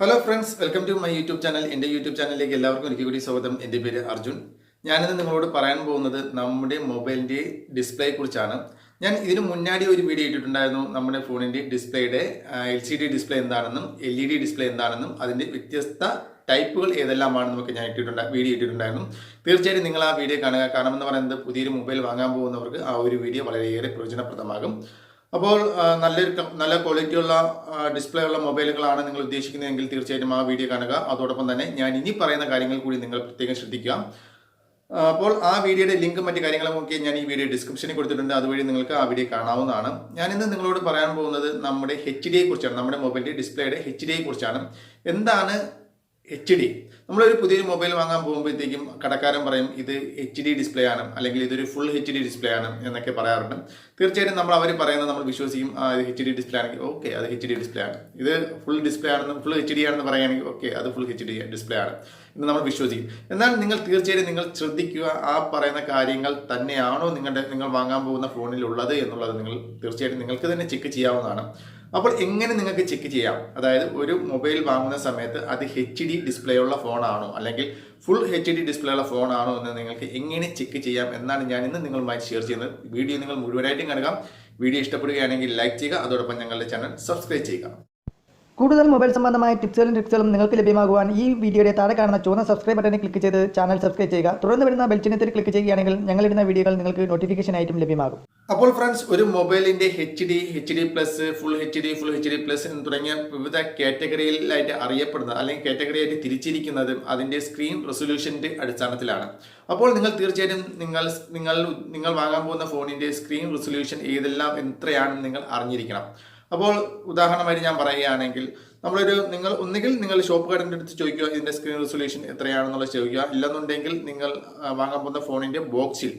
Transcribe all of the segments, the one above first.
Hello friends, welcome to my YouTube channel. എൻ്റെ യൂട്യൂബ് ചാനലിലേക്ക് എല്ലാവർക്കും ഒരിക്കൽ കൂടി സ്വാഗതം. എൻ്റെ പേര് അർജുൻ. ഞാനിന്ന് നിങ്ങളോട് പറയാൻ പോകുന്നത് നമ്മുടെ മൊബൈലിൻ്റെ ഡിസ്പ്ലേയെ കുറിച്ചാണ്. ഞാൻ ഇതിനു മുന്നാടി ഒരു വീഡിയോ ഇട്ടിട്ടുണ്ടായിരുന്നു. നമ്മുടെ ഫോണിൻ്റെ ഡിസ്പ്ലേയുടെ LCD ഡിസ്പ്ലേ എന്താണെന്നും LED ഡിസ്പ്ലേ എന്താണെന്നും അതിൻ്റെ വ്യത്യസ്ത ടൈപ്പുകൾ ഏതെല്ലാമാണെന്നും ഒക്കെ ഞാൻ വീഡിയോ ഇട്ടിട്ടുണ്ടായിരുന്നു. തീർച്ചയായും നിങ്ങൾ ആ വീഡിയോ കാണുക. കാരണം എന്ന് പറയുന്നത് പുതിയൊരു മൊബൈൽ വാങ്ങാൻ പോകുന്നവർക്ക് ആ ഒരു വീഡിയോ വളരെയേറെ പ്രയോജനപ്രദമാകും. അപ്പോൾ നല്ല ക്വാളിറ്റിയുള്ള ഡിസ്പ്ലേ ഉള്ള മൊബൈലുകളാണ് നിങ്ങൾ ഉദ്ദേശിക്കുന്നതെങ്കിൽ തീർച്ചയായിട്ടും ആ വീഡിയോ കാണുക. അതോടൊപ്പം തന്നെ ഞാൻ ഇനി പറയുന്ന കാര്യങ്ങൾ കൂടി നിങ്ങൾ പ്രത്യേകം ശ്രദ്ധിക്കുക. അപ്പോൾ ആ വീഡിയോയുടെ ലിങ്കും മറ്റു കാര്യങ്ങളുമൊക്കെ ഞാൻ ഈ വീഡിയോ ഡിസ്ക്രിപ്ഷനിൽ കൊടുത്തിട്ടുണ്ട്. അതുവഴി നിങ്ങൾക്ക് ആ വീഡിയോ കാണാവുന്നതാണ്. ഞാനിന്ന് നിങ്ങളോട് പറയാൻ പോകുന്നത് നമ്മുടെ HDയെ കുറിച്ചാണ്. നമ്മുടെ മൊബൈലിൻ്റെ ഡിസ്പ്ലേയുടെ HDയെ കുറിച്ചാണ്. എന്താണ് HD? നമ്മളൊരു പുതിയൊരു മൊബൈൽ വാങ്ങാൻ പോകുമ്പോഴത്തേക്കും കടക്കാരൻ പറയും ഇത് HD ഡിസ്പ്ലേ ആണ്, അല്ലെങ്കിൽ ഇതൊരു ഫുൾ HD ഡിസ്പ്ലേ ആണ് എന്നൊക്കെ പറയാറുണ്ട്. തീർച്ചയായിട്ടും നമ്മൾ അവർ പറയുന്നത് നമ്മൾ വിശ്വസിക്കും. ഇത് HD ഡിസ്പ്ലേ ആണെങ്കിൽ ഓക്കെ, അത് HD ഡിസ്പ്ലേ ആണ്. ഇത് ഫുൾ ഡിസ്പ്ലേ ആണെന്ന്, ഫുൾ HD ആണെന്ന് പറയുകയാണെങ്കിൽ ഓക്കെ, അത് ഫുൾ HD ഡിസ്പ്ലേ ആണ് എന്ന് നമ്മൾ വിശ്വസിക്കും. എന്നാൽ തീർച്ചയായും നിങ്ങൾ ശ്രദ്ധിക്കുക, ആ പറയുന്ന കാര്യങ്ങൾ തന്നെയാണോ നിങ്ങൾ വാങ്ങാൻ പോകുന്ന ഫോണിൽ ഉള്ളത് എന്നുള്ളത് തീർച്ചയായിട്ടും നിങ്ങൾക്ക് തന്നെ ചെക്ക് ചെയ്യാവുന്നതാണ്. അപ്പോൾ എങ്ങനെ നിങ്ങൾക്ക് ചെക്ക് ചെയ്യാം? അതായത് ഒരു മൊബൈൽ വാങ്ങുന്ന സമയത്ത് അത് HD ഡിസ്പ്ലേ ഉള്ള ഫോണാണോ അല്ലെങ്കിൽ ഫുൾ HD ഡിസ്പ്ലേ ഉള്ള ഫോണാണോ എന്ന് നിങ്ങൾക്ക് എങ്ങനെ ചെക്ക് ചെയ്യാം എന്നാണ് ഞാൻ ഇന്ന് നിങ്ങളുമായി ഷെയർ ചെയ്യുന്നത്. വീഡിയോ നിങ്ങൾ മുഴുവനായിട്ടും കാണുക. വീഡിയോ ഇഷ്ടപ്പെടുകയാണെങ്കിൽ ലൈക്ക് ചെയ്യുക. അതോടൊപ്പം ഞങ്ങളുടെ ചാനൽ സബ്സ്ക്രൈബ് ചെയ്യുക. കൂടുതൽ മൊബൈൽ സംബന്ധമായ ടിപ്സുകളും ട്രിക്സുകളും നിങ്ങൾക്ക് ലഭ്യമാകുവാൻ ഈ വീഡിയോയുടെ താഴെ കാണുന്ന ചുവന്ന സബ്സ്ക്രൈബ് ബട്ടണിൽ ക്ലിക്ക് ചെയ്ത് ചാനൽ സബ്സ്ക്രൈബ് ചെയ്യുക. തുടർന്ന് വരുന്ന ബെൽ ചിഹ്നത്തിൽ ക്ലിക്ക് ചെയ്യുകയാണെങ്കിൽ ഞങ്ങളിടുന്ന വീഡിയോകൾ നിങ്ങൾക്ക് നോട്ടിഫിക്കേഷൻ ആയിട്ടും ലഭ്യമാകും. അപ്പോൾ ഫ്രണ്ട്സ്, ഒരു മൊബൈലിന്റെ HD plus, full HD plus എന്ന് തുടങ്ങിയ വിവിധ കാറ്റഗറിയിലായിട്ട് അറിയപ്പെടുന്നത് അല്ലെങ്കിൽ കാറ്റഗറിയായിട്ട് തിരിച്ചിരിക്കുന്നത് അതിന്റെ സ്ക്രീൻ റെസൊല്യൂഷന്റെ അടിസ്ഥാനത്തിലാണ്. അപ്പോൾ നിങ്ങൾ തീർച്ചയായും നിങ്ങൾ വാങ്ങാൻ പോകുന്ന ഫോണിന്റെ സ്ക്രീൻ റെസൊല്യൂഷൻ ഏതെല്ലാം എത്രയാണെന്ന് നിങ്ങൾ അറിഞ്ഞിരിക്കണം. അപ്പോൾ ഉദാഹരണമായിട്ട് ഞാൻ പറയുകയാണെങ്കിൽ ഒന്നുകിൽ നിങ്ങൾ ഷോപ്പുകാരൻ്റെ അടുത്ത് ചോദിക്കുക ഇതിന്റെ സ്ക്രീൻ റെസൊല്യൂഷൻ എത്രയാണെന്നുള്ളത് ചോദിക്കുക. ഇല്ലെന്നുണ്ടെങ്കിൽ നിങ്ങൾ വാങ്ങാൻ പോകുന്ന ഫോണിന്റെ ബോക്സിൽ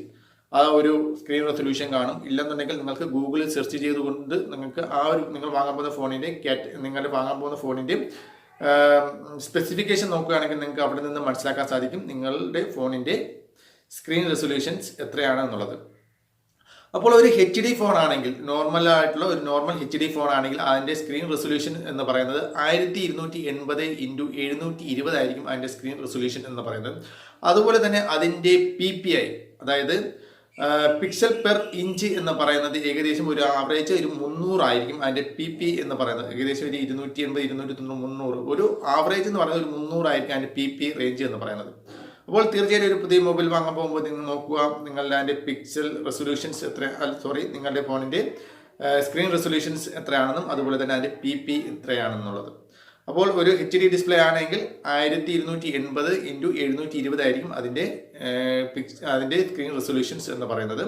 ആ ഒരു സ്ക്രീൻ റെസൊല്യൂഷൻ കാണും. ഇല്ലെന്നുണ്ടെങ്കിൽ നിങ്ങൾക്ക് ഗൂഗിളിൽ സെർച്ച് ചെയ്തുകൊണ്ട് നിങ്ങൾക്ക് നിങ്ങൾ വാങ്ങാൻ പോകുന്ന ഫോണിന്റെ സ്പെസിഫിക്കേഷൻ നോക്കുകയാണെങ്കിൽ നിങ്ങൾക്ക് അവിടെ നിന്ന് മനസ്സിലാക്കാൻ സാധിക്കും നിങ്ങളുടെ ഫോണിന്റെ സ്ക്രീൻ റെസൊല്യൂഷൻസ് എത്രയാണ് എന്നുള്ളത്. അപ്പോൾ ഒരു HD ഫോൺ ആണെങ്കിൽ, നോർമൽ HD ഫോൺ ആണെങ്കിൽ അതിന്റെ സ്ക്രീൻ റെസൊല്യൂഷൻ എന്ന് പറയുന്നത് 1280x720 ആയിരിക്കും അതിന്റെ സ്ക്രീൻ റെസൊല്യൂഷൻ എന്ന് പറയുന്നത്. അതുപോലെ തന്നെ അതിന്റെ PPI, അതായത് പിക്സൽ പെർ ഇഞ്ച് എന്ന് പറയുന്നത് ഏകദേശം ഒരു ആവറേജ് ഒരു 300 ആയിരിക്കും. അതിന്റെ PPI എന്ന് പറയുന്നത് ഏകദേശം ഒരു 280, 290, 300, ഒരു ആവറേജ് എന്ന് പറയുന്നത് ഒരു 300 ആയിരിക്കും അതിന്റെ PPI റേഞ്ച് എന്ന് പറയുന്നത്. അപ്പോൾ തീർച്ചയായും ഒരു പുതിയ മൊബൈൽ വാങ്ങാൻ പോകുമ്പോൾ നിങ്ങൾ നോക്കുക നിങ്ങളുടെ അതിൻ്റെ പിക്സൽ റെസൊല്യൂഷൻസ് നിങ്ങളുടെ ഫോണിൻ്റെ സ്ക്രീൻ റെസൊല്യൂഷൻസ് എത്രയാണെന്നും അതുപോലെ തന്നെ അതിൻ്റെ PPI എത്രയാണെന്നുള്ളത്. അപ്പോൾ ഒരു HD ഡിസ്പ്ലേ ആണെങ്കിൽ 1280x720 ആയിരിക്കും അതിൻ്റെ സ്ക്രീൻ റെസൊല്യൂഷൻസ് എന്ന് പറയുന്നത്.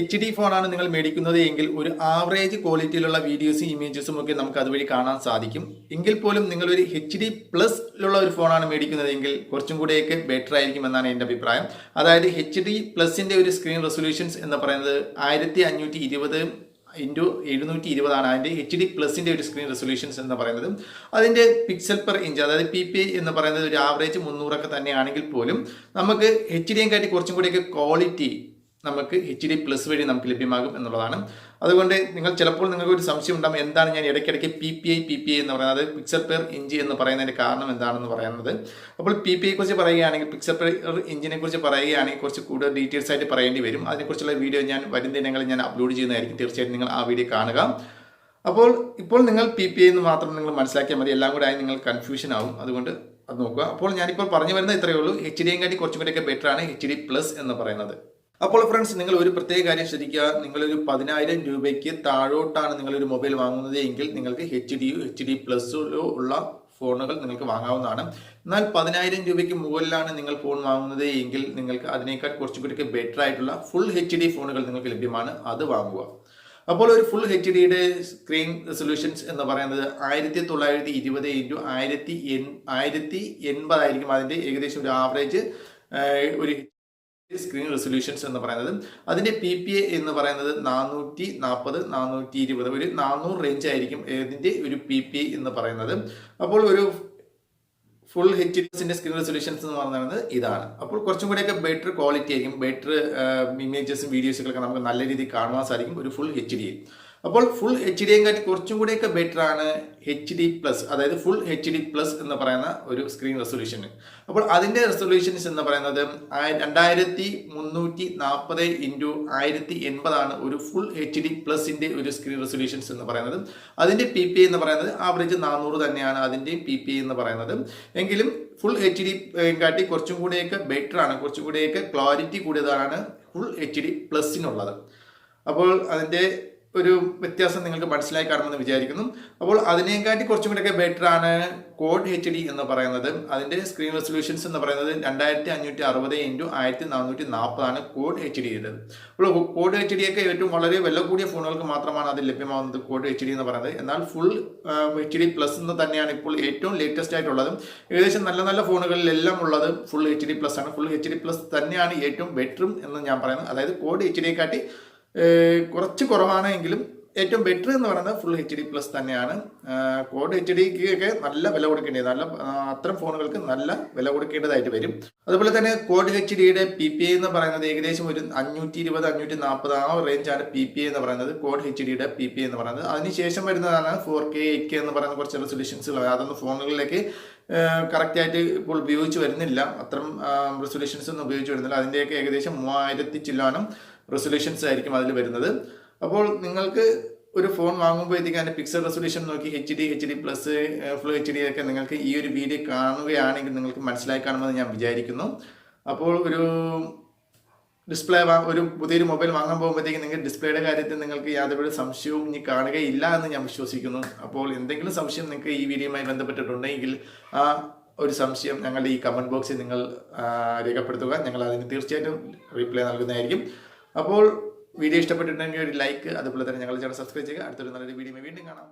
HD ഫോണാണ് നിങ്ങൾ മേടിക്കുന്നത് എങ്കിൽ ഒരു ആവറേജ് ക്വാളിറ്റിയിലുള്ള വീഡിയോസും ഇമേജസും ഒക്കെ നമുക്ക് അതുവഴി കാണാൻ സാധിക്കും. എങ്കിൽ പോലും നിങ്ങൾ ഒരു HD പ്ലസിലുള്ള ഒരു ഫോണാണ് മേടിക്കുന്നത് എങ്കിൽ കുറച്ചും കൂടെയൊക്കെ ബെറ്റർ ആയിരിക്കും എന്നാണ് എൻ്റെ അഭിപ്രായം. അതായത് HD പ്ലസിന്റെ ഒരു സ്ക്രീൻ റെസൊല്യൂഷൻസ് എന്ന് പറയുന്നത് 1520x720 ആണ് അതിൻ്റെ HD പ്ലസിന്റെ ഒരു സ്ക്രീൻ റെസൊല്യൂഷൻസ് എന്ന് പറയുന്നത്. അതിൻ്റെ പിക്സൽ പെർ ഇഞ്ച്, അതായത് PPI എന്ന് പറയുന്നത് ഒരു ആവറേജ് 300 ഒക്കെ തന്നെയാണെങ്കിൽ പോലും നമുക്ക് HDയും കാട്ടി കുറച്ചും കൂടെയൊക്കെ ക്വാളിറ്റി നമുക്ക് HD പ്ലസ് വഴി നമുക്ക് ലഭ്യമാകും എന്നുള്ളതാണ്. അതുകൊണ്ട് ചിലപ്പോൾ നിങ്ങൾക്ക് ഒരു സംശയം ഉണ്ടാകും, എന്താണ് ഞാൻ ഇടയ്ക്കിടയ്ക്ക് PPI എന്ന് പറയുന്നത്, അത് പിക്സൽ പെർ ഇഞ്ച് എന്ന് പറയുന്നതിന്റെ കാരണം എന്താണെന്ന് പറയുന്നത്. അപ്പോൾ PPI കുറിച്ച് പറയുകയാണെങ്കിൽ, പിക്സൽ പെർ ഇഞ്ചിനെ കുറിച്ച് പറയുകയാണെങ്കിൽ കുറച്ച് കൂടുതൽ ഡീറ്റെയിൽസ് ആയിട്ട് പറയേണ്ടി വരും. അതിനെക്കുറിച്ചുള്ള വീഡിയോ ഞാൻ വരും ദിനങ്ങളിൽ ഞാൻ അപ്ലോഡ് ചെയ്യുന്നതായിരിക്കും. തീർച്ചയായിട്ടും നിങ്ങൾ ആ വീഡിയോ കാണുക. അപ്പോൾ ഇപ്പോൾ നിങ്ങൾ PPI എന്ന് മാത്രം നിങ്ങൾ മനസ്സിലാക്കിയാൽ മതി. എല്ലാം കൂടെ ആയി നിങ്ങൾ കൺഫ്യൂഷൻ ആവും. അതുകൊണ്ട് അത് നോക്കുക. അപ്പോൾ ഞാനിപ്പോൾ പറഞ്ഞു വരുന്നത് ഇത്രയേ ഉള്ളൂ. HDയും കാട്ടി കുറച്ചും കൂടെയൊക്കെ ബെറ്റർ ആണ് HD പ്ലസ് എന്ന് പറയുന്നത്. അപ്പോൾ ഫ്രണ്ട്സ്, നിങ്ങൾ ഒരു പ്രത്യേക കാര്യം ശ്രദ്ധിക്കുക. നിങ്ങളൊരു 10,000 രൂപയ്ക്ക് താഴോട്ടാണ് നിങ്ങളൊരു മൊബൈൽ വാങ്ങുന്നത് എങ്കിൽ നിങ്ങൾക്ക് HD പ്ലസോ ഉള്ള ഫോണുകൾ നിങ്ങൾക്ക് വാങ്ങാവുന്നതാണ്. എന്നാൽ 10,000 രൂപയ്ക്ക് മുകളിലാണ് നിങ്ങൾ ഫോൺ വാങ്ങുന്നത് എങ്കിൽ നിങ്ങൾക്ക് അതിനേക്കാൾ കുറച്ചും കൂടി ബെറ്റർ ആയിട്ടുള്ള ഫുൾ HD ഫോണുകൾ നിങ്ങൾക്ക് ലഭ്യമാണ്. അത് വാങ്ങുക. അപ്പോൾ ഒരു ഫുൾ HDയുടെ സ്ക്രീൻ റെസൊല്യൂഷൻസ് എന്ന് പറയുന്നത് 1920x1080 ആയിരിക്കും അതിൻ്റെ ഏകദേശം ഒരു ആവറേജ് ഒരു സ്ക്രീൻ റെസൊല്യൂഷൻസ് എന്ന് പറയുന്നത്. അതിന്റെ PPI എന്ന് പറയുന്നത് 440, 420, ഒരു 400 റേഞ്ച് ആയിരിക്കും ഇതിന്റെ ഒരു PPI എന്ന് പറയുന്നത്. അപ്പോൾ ഒരു ഫുൾ HDന്റെ സ്ക്രീൻ റെസൊല്യൂഷൻസ് എന്ന് പറയുന്നത് ഇതാണ്. അപ്പോൾ കുറച്ചും കൂടെയൊക്കെ ബെറ്റർ ക്വാളിറ്റി ആയിരിക്കും, ബെറ്റർ ഇമേജസും വീഡിയോസുകളൊക്കെ നമുക്ക് നല്ല രീതിയിൽ കാണുവാൻ സാധിക്കും ഒരു ഫുൾ HD. അപ്പോൾ ഫുൾ എച്ച് ഡിയും കാട്ടി കുറച്ചും കൂടെയൊക്കെ ബെറ്റർ ആണ് HD+, അതായത് ഫുൾ HD+ എന്ന് പറയുന്ന ഒരു സ്ക്രീൻ റെസൊല്യൂഷൻ. അപ്പോൾ അതിൻ്റെ റെസൊല്യൂഷൻസ് എന്ന് പറയുന്നത് 2340x1080 ആണ് ഒരു ഫുൾ HD+ന്റെ ഒരു സ്ക്രീൻ റെസൊല്യൂഷൻസ് എന്ന് പറയുന്നത്. അതിൻ്റെ PPI എന്ന് പറയുന്നത് ആവറേജ് 400 തന്നെയാണ് അതിൻ്റെയും PPI എന്ന് പറയുന്നത്. എങ്കിലും ഫുൾ HD കാട്ടി കുറച്ചും കൂടെയൊക്കെ ബെറ്റർ ആണ്, കുറച്ചും കൂടെയൊക്കെ ക്ലാരിറ്റി കൂടിയതാണ് ഫുൾ HD+നുള്ളത്. അപ്പോൾ അതിൻ്റെ ഒരു വ്യത്യാസം നിങ്ങൾക്ക് മനസ്സിലായി കാണുമെന്ന് വിചാരിക്കുന്നു. അപ്പോൾ അതിനെക്കാട്ടി കുറച്ചും കൂടെയൊക്കെ ബെറ്റർ ആണ് ക്വാഡ് HD എന്ന് പറയുന്നത്. അതിൻ്റെ സ്ക്രീൻ റെസൊല്യൂഷൻസ് എന്ന് പറയുന്നത് 2560x1440 ആണ് ക്വാഡ് HDയുടെ. അപ്പോൾ ക്വാഡ് HD ഒക്കെ ഏറ്റവും വളരെ വില കൂടിയ ഫോണുകൾക്ക് മാത്രമാണ് അത് ലഭ്യമാകുന്നത് ക്വാഡ് HD എന്ന് പറയുന്നത്. എന്നാൽ ഫുൾ HD+ എന്ന് തന്നെയാണ് ഇപ്പോൾ ഏറ്റവും ലേറ്റസ്റ്റ് ആയിട്ടുള്ളത്. ഏകദേശം നല്ല നല്ല ഫോണുകളിലെല്ലാം ഉള്ളത് ഫുൾ HD+ ആണ്. ഫുൾ HD+ തന്നെയാണ് ഏറ്റവും ബെറ്ററും എന്ന് ഞാൻ പറയുന്നത്. അതായത് ക്വാഡ് HDയെക്കാട്ടി കുറച്ച് കുറവാണെങ്കിലും ഏറ്റവും ബെറ്റർ എന്ന് പറയുന്നത് ഫുൾ HD+ തന്നെയാണ്. ക്വാഡ് HDക്ക് ഒക്കെ നല്ല വില കൊടുക്കേണ്ടത്, അത്തരം ഫോണുകൾക്ക് നല്ല വില കൊടുക്കേണ്ടതായിട്ട് വരും. അതുപോലെ തന്നെ ക്വാഡ് HDയുടെ PPI എന്ന് പറയുന്നത് ഏകദേശം ഒരു 520-540 ആ റേഞ്ചാണ് PPI എന്ന് പറയുന്നത്. ക്വാഡ് HDയുടെ PPI എന്ന് പറയുന്നത് അതിനുശേഷം വരുന്നതാണ് 4K 8K എന്ന് പറയുന്ന കുറച്ച് റെസൊല്യൂഷൻസുകൾ. അതൊന്നും ഫോണുകളിലേക്ക് കറക്റ്റായിട്ട് ഇപ്പോൾ ഉപയോഗിച്ച് വരുന്നില്ല, അത്തരം റെസൊല്യൂഷൻസ് ഒന്നും ഉപയോഗിച്ച് വരുന്നില്ല. അതിൻ്റെയൊക്കെ ഏകദേശം 3000 ചില്ലാനും റെസൊല്യൂഷൻസ് ആയിരിക്കും അതിൽ വരുന്നത്. അപ്പോൾ നിങ്ങൾക്ക് ഒരു ഫോൺ വാങ്ങുമ്പോഴത്തേക്ക് അതിൻ്റെ പിക്സൽ റെസൊല്യൂഷൻ നോക്കി HD+, ഫുൾ HD ഒക്കെ നിങ്ങൾക്ക് ഈ ഒരു വീഡിയോ കാണുകയാണെങ്കിൽ നിങ്ങൾക്ക് മനസ്സിലായി കാണുമെന്ന് ഞാൻ വിചാരിക്കുന്നു. അപ്പോൾ ഒരു ഡിസ്പ്ലേ ഒരു പുതിയൊരു മൊബൈൽ വാങ്ങാൻ പോകുമ്പോഴത്തേക്ക് നിങ്ങൾക്ക് ഡിസ്പ്ലേയുടെ കാര്യത്തിൽ നിങ്ങൾക്ക് യാതൊരു സംശയവും ഇനി കാണുകയില്ല എന്ന് ഞാൻ വിശ്വസിക്കുന്നു. അപ്പോൾ എന്തെങ്കിലും സംശയം നിങ്ങൾക്ക് ഈ വീഡിയോയുമായി ബന്ധപ്പെട്ടിട്ടുണ്ടെങ്കിൽ ആ ഒരു സംശയം ഞങ്ങളുടെ ഈ കമൻറ്റ് ബോക്സിൽ നിങ്ങൾ രേഖപ്പെടുത്തുക. ഞങ്ങൾ അതിന് തീർച്ചയായിട്ടും റിപ്ലൈ നൽകുന്നതായിരിക്കും. അപ്പോൾ വീഡിയോ ഇഷ്ടപ്പെട്ടിട്ടുണ്ടെങ്കിൽ ഒരു ലൈക്ക്, അതുപോലെ തന്നെ ഞങ്ങളുടെ ചാനൽ സബ്സ്ക്രൈബ് ചെയ്യുക. അടുത്തൊരു നല്ലൊരു വീഡിയോ വീണ്ടും കാണാം.